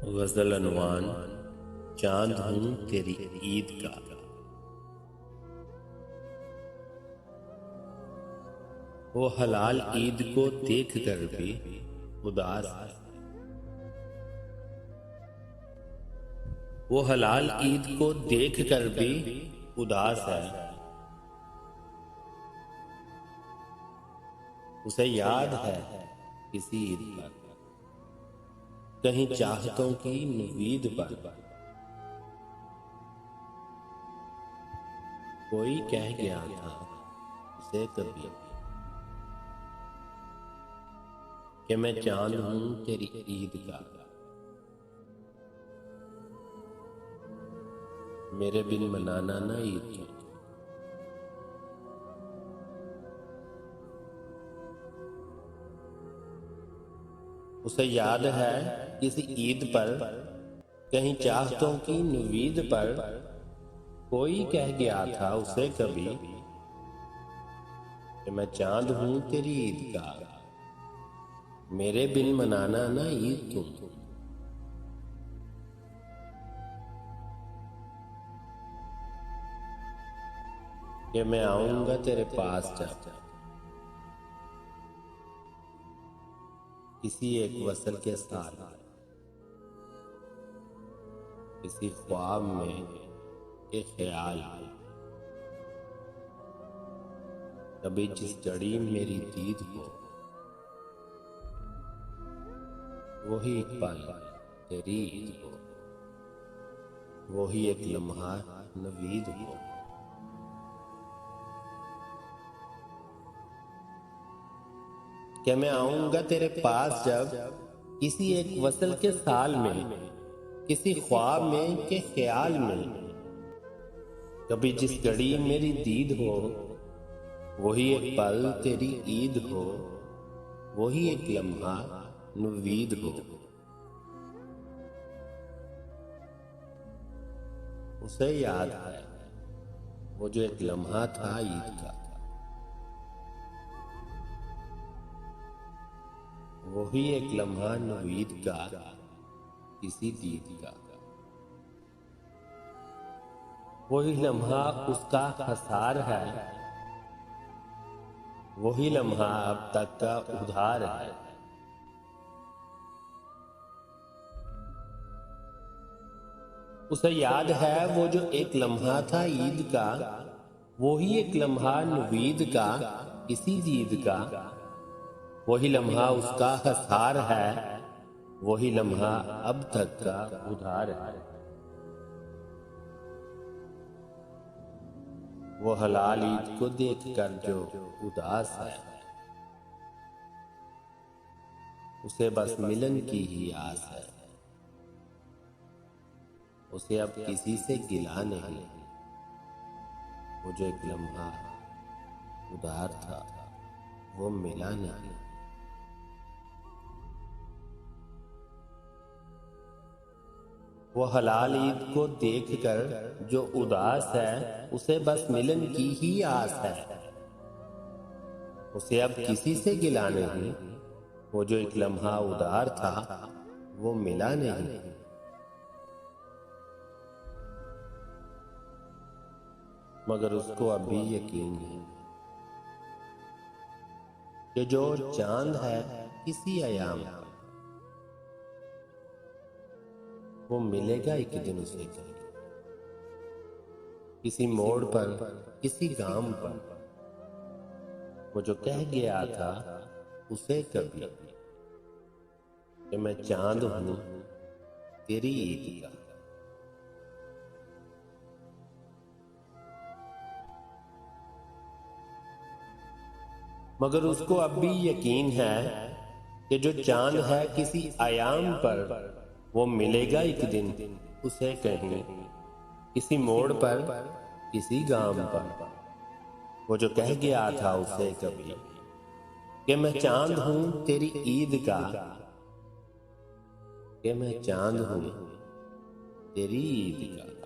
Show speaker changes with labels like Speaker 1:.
Speaker 1: गज़ल अनवान चांद हूँ तेरी ईद का। वो हलाल ईद को देख कर भी उदास है। वो हलाल ईद को देख कर भी उदास है। उसे याद है किसी ईद पर, कहीं चाहतों की नवीद पर। कोई कह गया था उसे कभी कि मैं चांद हूं तेरी ईद का। मेरे बिन मनाना ना ईद को। उसे याद है किसी ईद पर, कहीं चाहतों की नवीद पर। कोई कह गया था उसे कभी कि मैं चांद हूं तेरी ईद का। मेरे बिन मनाना ना ईद तुम। कि मैं आऊंगा तेरे पास जब किसी एक वसल के साथ, किसी ख्वाब में एक ख्याल में। कभी जिस जड़ी मेरी दीद हो, वही एक पल तेरी ईद हो, वही एक लम्हा नवीद हो। कि मैं आऊंगा तेरे पास जब किसी एक वसल के साल में, किसी ख्वाब में के ख्याल में। कभी जिस घड़ी मेरी दीद हो, वही एक पल तेरी ईद हो, वही एक लम्हा नवीद हो। उसे याद है वो जो एक लम्हा था ईद का, वही एक लम्हा नवीद का किसी दीद का। वही लम्हा उसका हसार है, वही लम्हा अब तक का उधार है। उसे याद है वो जो एक लम्हा था ईद का, वही एक लम्हा नवीद का किसी दीद का। वही लम्हा उसका हसार है, वही लम्हा अब तक का उधार है। वो हलाल ईद को देखकर जो उदास है, उसे बस मिलन की ही आस है। उसे अब किसी से गिला नहीं, वो जो एक लम्हा उधार था वो मिला नहीं। वो हलाल ईद को देखकर जो उदास है, उसे बस मिलन की ही आस है। उसे अब किसी से गिला नहीं, वो जो एक लम्हा उधार था वो मिला नहीं। मगर उसको अभी यकीन नहीं कि जो चांद है किसी अयाम का, वो मिलेगा एक दिन उसे किसी मोड़ पर, किसी गांव पर। वो जो कह गया था उसे कभी कि मैं चांद हूं तेरी ईद का। मगर उसको अब भी यकीन है कि जो चांद है किसी आयाम पर, वो मिलेगा एक दिन उसे कहीं किसी मोड़ पर, किसी गांव पर। वो जो कह गया था उसे कभी कि मैं चांद हूं तेरी ईद का, कि मैं चांद हूं तेरी ईद का।